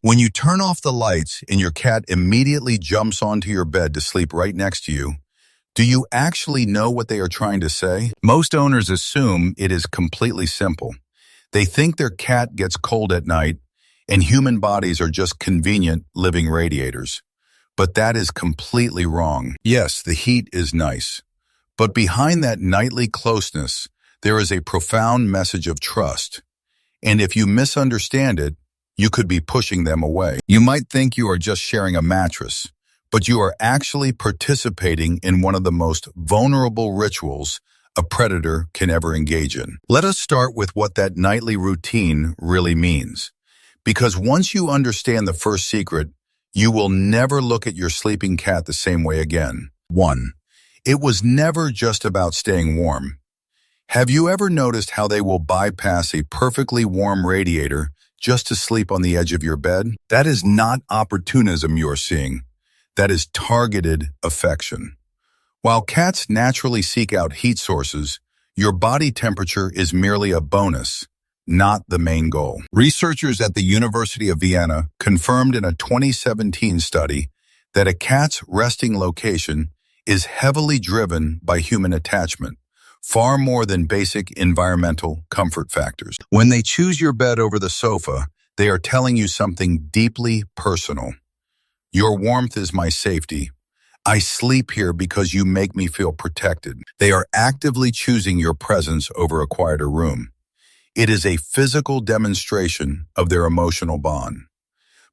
When you turn off the lights and your cat immediately jumps onto your bed to sleep right next to you, do you actually know what they are trying to say? Most owners assume it is completely simple. They think their cat gets cold at night and human bodies are just convenient living radiators. But that is completely wrong. Yes, the heat is nice. But behind that nightly closeness, there is a profound message of trust. And if you misunderstand it, you could be pushing them away. You might think you are just sharing a mattress, but you are actually participating in one of the most vulnerable rituals a predator can ever engage in. Let us start with what that nightly routine really means. Because once you understand the first secret, you will never look at your sleeping cat the same way again. 1. It was never just about staying warm. Have you ever noticed how they will bypass a perfectly warm radiator just to sleep on the edge of your bed? That is not opportunism you're seeing. That is targeted affection. While cats naturally seek out heat sources, your body temperature is merely a bonus, not the main goal. Researchers at the University of Vienna confirmed in a 2017 study that a cat's resting location is heavily driven by human attachment, far more than basic environmental comfort factors. When they choose your bed over the sofa, they are telling you something deeply personal. Your warmth is my safety. I sleep here because you make me feel protected. They are actively choosing your presence over a quieter room. It is a physical demonstration of their emotional bond.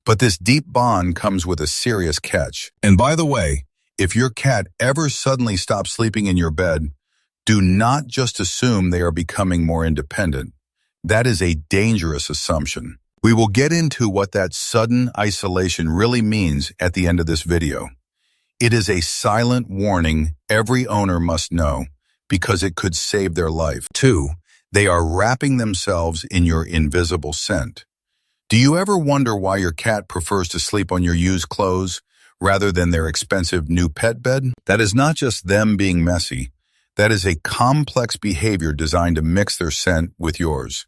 But this deep bond comes with a serious catch. And by the way, if your cat ever suddenly stops sleeping in your bed, do not just assume they are becoming more independent. That is a dangerous assumption. We will get into what that sudden isolation really means at the end of this video. It is a silent warning every owner must know because it could save their life. 2. They are wrapping themselves in your invisible scent. Do you ever wonder why your cat prefers to sleep on your used clothes rather than their expensive new pet bed? That is not just them being messy. That is a complex behavior designed to mix their scent with yours.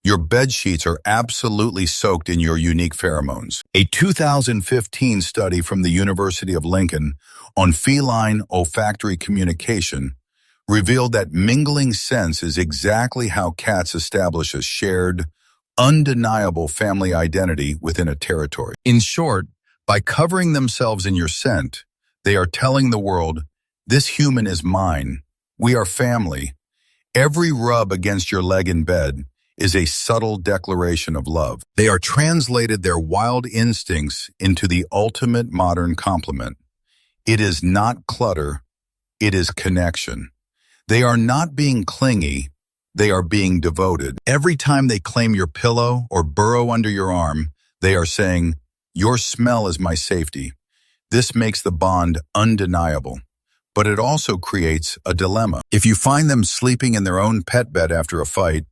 Your bed sheets are absolutely soaked in your unique pheromones. A 2015 study from the University of Lincoln on feline olfactory communication revealed that mingling scents is exactly how cats establish a shared, undeniable family identity within a territory. In short, by covering themselves in your scent, they are telling the world, this human is mine. We are family. Every rub against your leg in bed is a subtle declaration of love. They are translated their wild instincts into the ultimate modern complement. It is not clutter, it is connection. They are not being clingy, they are being devoted. Every time they claim your pillow or burrow under your arm, they are saying, your smell is my safety. This makes the bond undeniable. But it also creates a dilemma. If you find them sleeping in their own pet bed after a fight,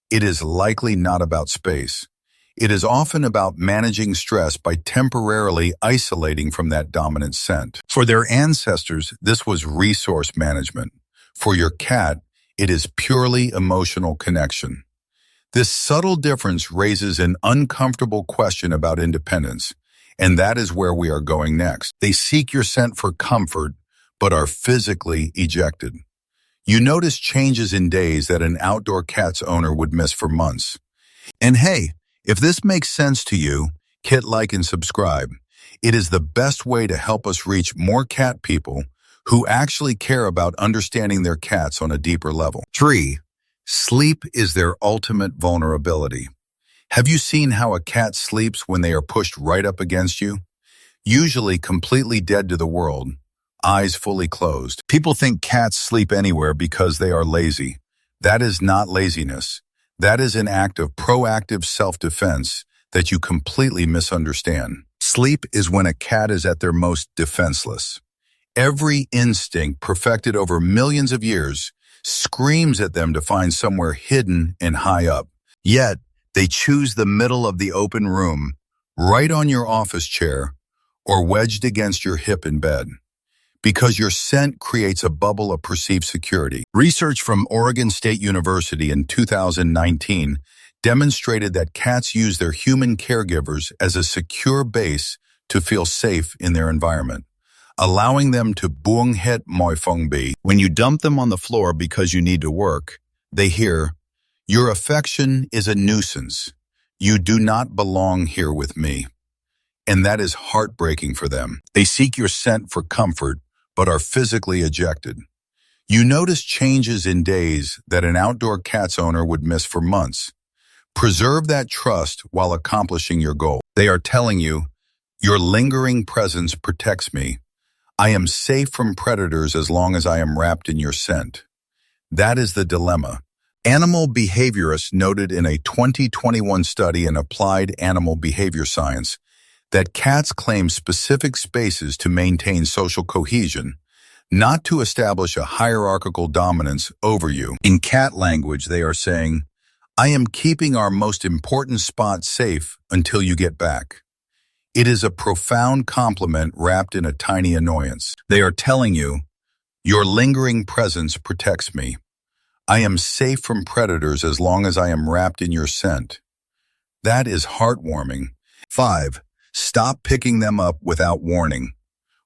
it is likely not about space. It is often about managing stress by temporarily isolating from that dominant scent. For their ancestors, this was resource management. For your cat, it is purely emotional connection. This subtle difference raises an uncomfortable question about independence, and that is where we are going next. They seek your scent for comfort, but are physically ejected. You notice changes in days that an outdoor cat's owner would miss for months. And hey, if this makes sense to you, hit like and subscribe. It is the best way to help us reach more cat people who actually care about understanding their cats on a deeper level. 3. Sleep is their ultimate vulnerability. Have you seen how a cat sleeps when they are pushed right up against you? Usually completely dead to the world, eyes fully closed. People think cats sleep anywhere because they are lazy. That is not laziness. That is an act of proactive self-defense that you completely misunderstand. Sleep is when a cat is at their most defenseless. Every instinct perfected over millions of years screams at them to find somewhere hidden and high up. Yet, they choose the middle of the open room, right on your office chair, or wedged against your hip in bed. Because your scent creates a bubble of perceived security. Research from Oregon State University in 2019 demonstrated that cats use their human caregivers as a secure base to feel safe in their environment, allowing them to buông hết mọi phòng bị. When you dump them on the floor because you need to work, they hear, "Your affection is a nuisance. You do not belong here with me." And that is heartbreaking for them. They seek your scent for comfort, but are physically ejected. You notice changes in days that an outdoor cat's owner would miss for months. Preserve that trust while accomplishing your goal. They are telling you, "Your lingering presence protects me. I am safe from predators as long as I am wrapped in your scent." That is the dilemma. Animal behaviorists noted in a 2021 study in Applied Animal Behavior Science that cats claim specific spaces to maintain social cohesion, not to establish a hierarchical dominance over you. In cat language, they are saying, "I am keeping our most important spot safe until you get back." It is a profound compliment wrapped in a tiny annoyance. They are telling you, "Your lingering presence protects me. I am safe from predators as long as I am wrapped in your scent." That is heartwarming. 5. Stop picking them up without warning.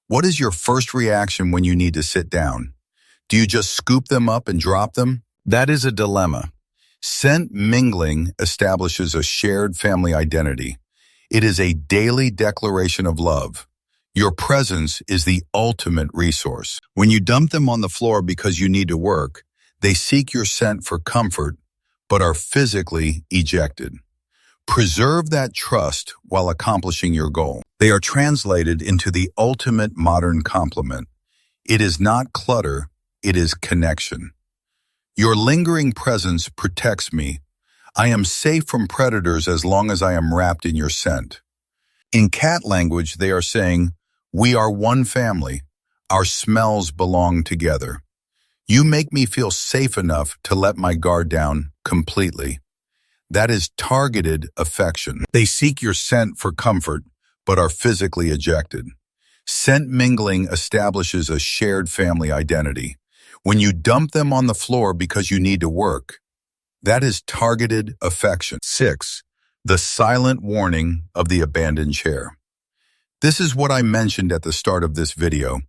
What is your first reaction when you need to sit down? Do you just scoop them up and drop them? That is a dilemma. Scent mingling establishes a shared family identity. It is a daily declaration of love. Your presence is the ultimate resource. When you dump them on the floor because you need to work, they seek your scent for comfort, but are physically ejected. Preserve that trust while accomplishing your goal. They are translated into the ultimate modern compliment. It is not clutter, it is connection. Your lingering presence protects me. I am safe from predators as long as I am wrapped in your scent. In cat language, they are saying, "We are one family. Our smells belong together. You make me feel safe enough to let my guard down completely." That is targeted affection. They seek your scent for comfort, but are physically ejected. Scent mingling establishes a shared family identity. When you dump them on the floor because you need to work, that is targeted affection. 6. The silent warning of the abandoned chair. This is what I mentioned at the start of this video,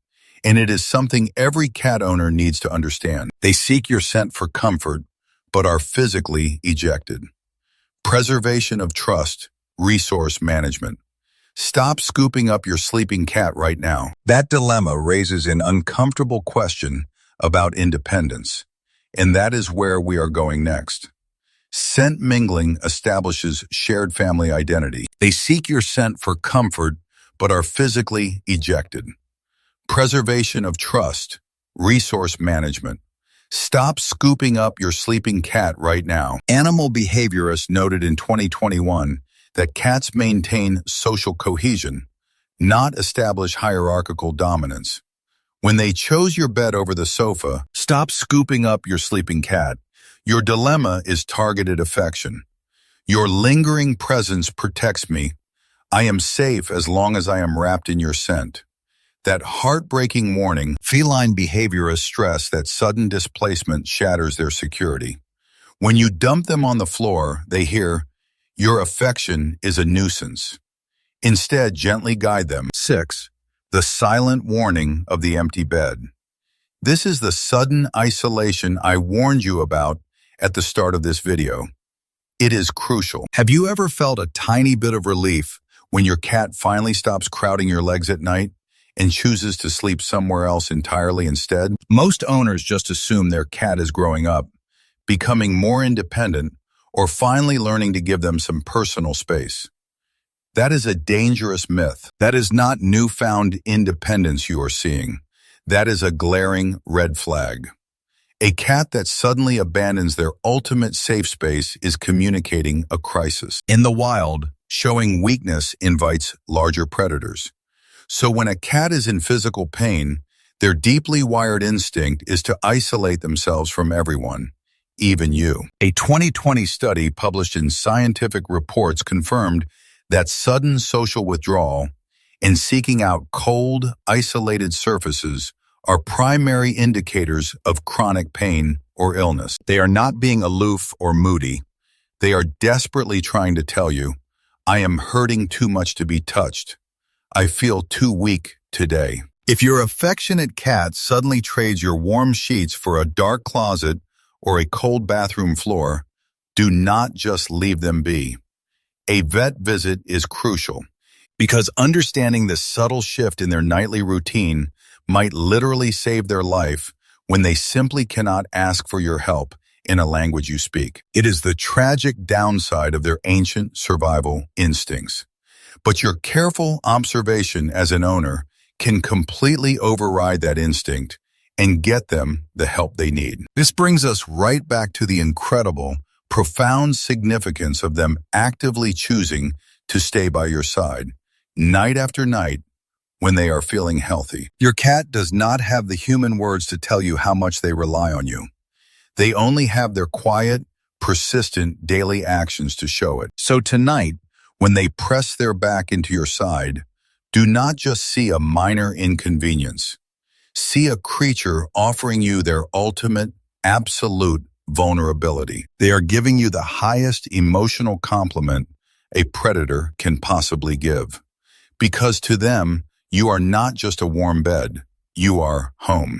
and it is something every cat owner needs to understand. They seek your scent for comfort, but are physically ejected. Preservation of trust, resource management. Stop scooping up your sleeping cat right now. That dilemma raises an uncomfortable question about independence, and that is where we are going next. Scent mingling establishes shared family identity. They seek your scent for comfort, but are physically ejected. Preservation of trust, resource management. Stop scooping up your sleeping cat right now. Animal behaviorists noted in 2021 that cats maintain social cohesion, not establish hierarchical dominance. When they chose your bed over the sofa, stop scooping up your sleeping cat. Your dilemma is targeted affection. Your lingering presence protects me. I am safe as long as I am wrapped in your scent. That heartbreaking warning, feline behaviorists stress that sudden displacement shatters their security. When you dump them on the floor, they hear, "Your affection is a nuisance." Instead, gently guide them. 6. The silent warning of the empty bed. This is the sudden isolation I warned you about at the start of this video. It is crucial. Have you ever felt a tiny bit of relief when your cat finally stops crowding your legs at night and chooses to sleep somewhere else entirely instead? Most owners just assume their cat is growing up, becoming more independent, or finally learning to give them some personal space. That is a dangerous myth. That is not newfound independence you are seeing. That is a glaring red flag. A cat that suddenly abandons their ultimate safe space is communicating a crisis. In the wild, showing weakness invites larger predators. So when a cat is in physical pain, their deeply wired instinct is to isolate themselves from everyone, even you. A 2020 study published in Scientific Reports confirmed that sudden social withdrawal and seeking out cold, isolated surfaces are primary indicators of chronic pain or illness. They are not being aloof or moody. They are desperately trying to tell you, I am hurting too much to be touched. I feel too weak today. If your affectionate cat suddenly trades your warm sheets for a dark closet or a cold bathroom floor, do not just leave them be. A vet visit is crucial because understanding the subtle shift in their nightly routine might literally save their life when they simply cannot ask for your help in a language you speak. It is the tragic downside of their ancient survival instincts. But your careful observation as an owner can completely override that instinct and get them the help they need. This brings us right back to the incredible, profound significance of them actively choosing to stay by your side, night after night, when they are feeling healthy. Your cat does not have the human words to tell you how much they rely on you. They only have their quiet, persistent daily actions to show it. So tonight, when they press their back into your side, do not just see a minor inconvenience. See a creature offering you their ultimate, absolute vulnerability. They are giving you the highest emotional compliment a predator can possibly give. Because to them, you are not just a warm bed, you are home.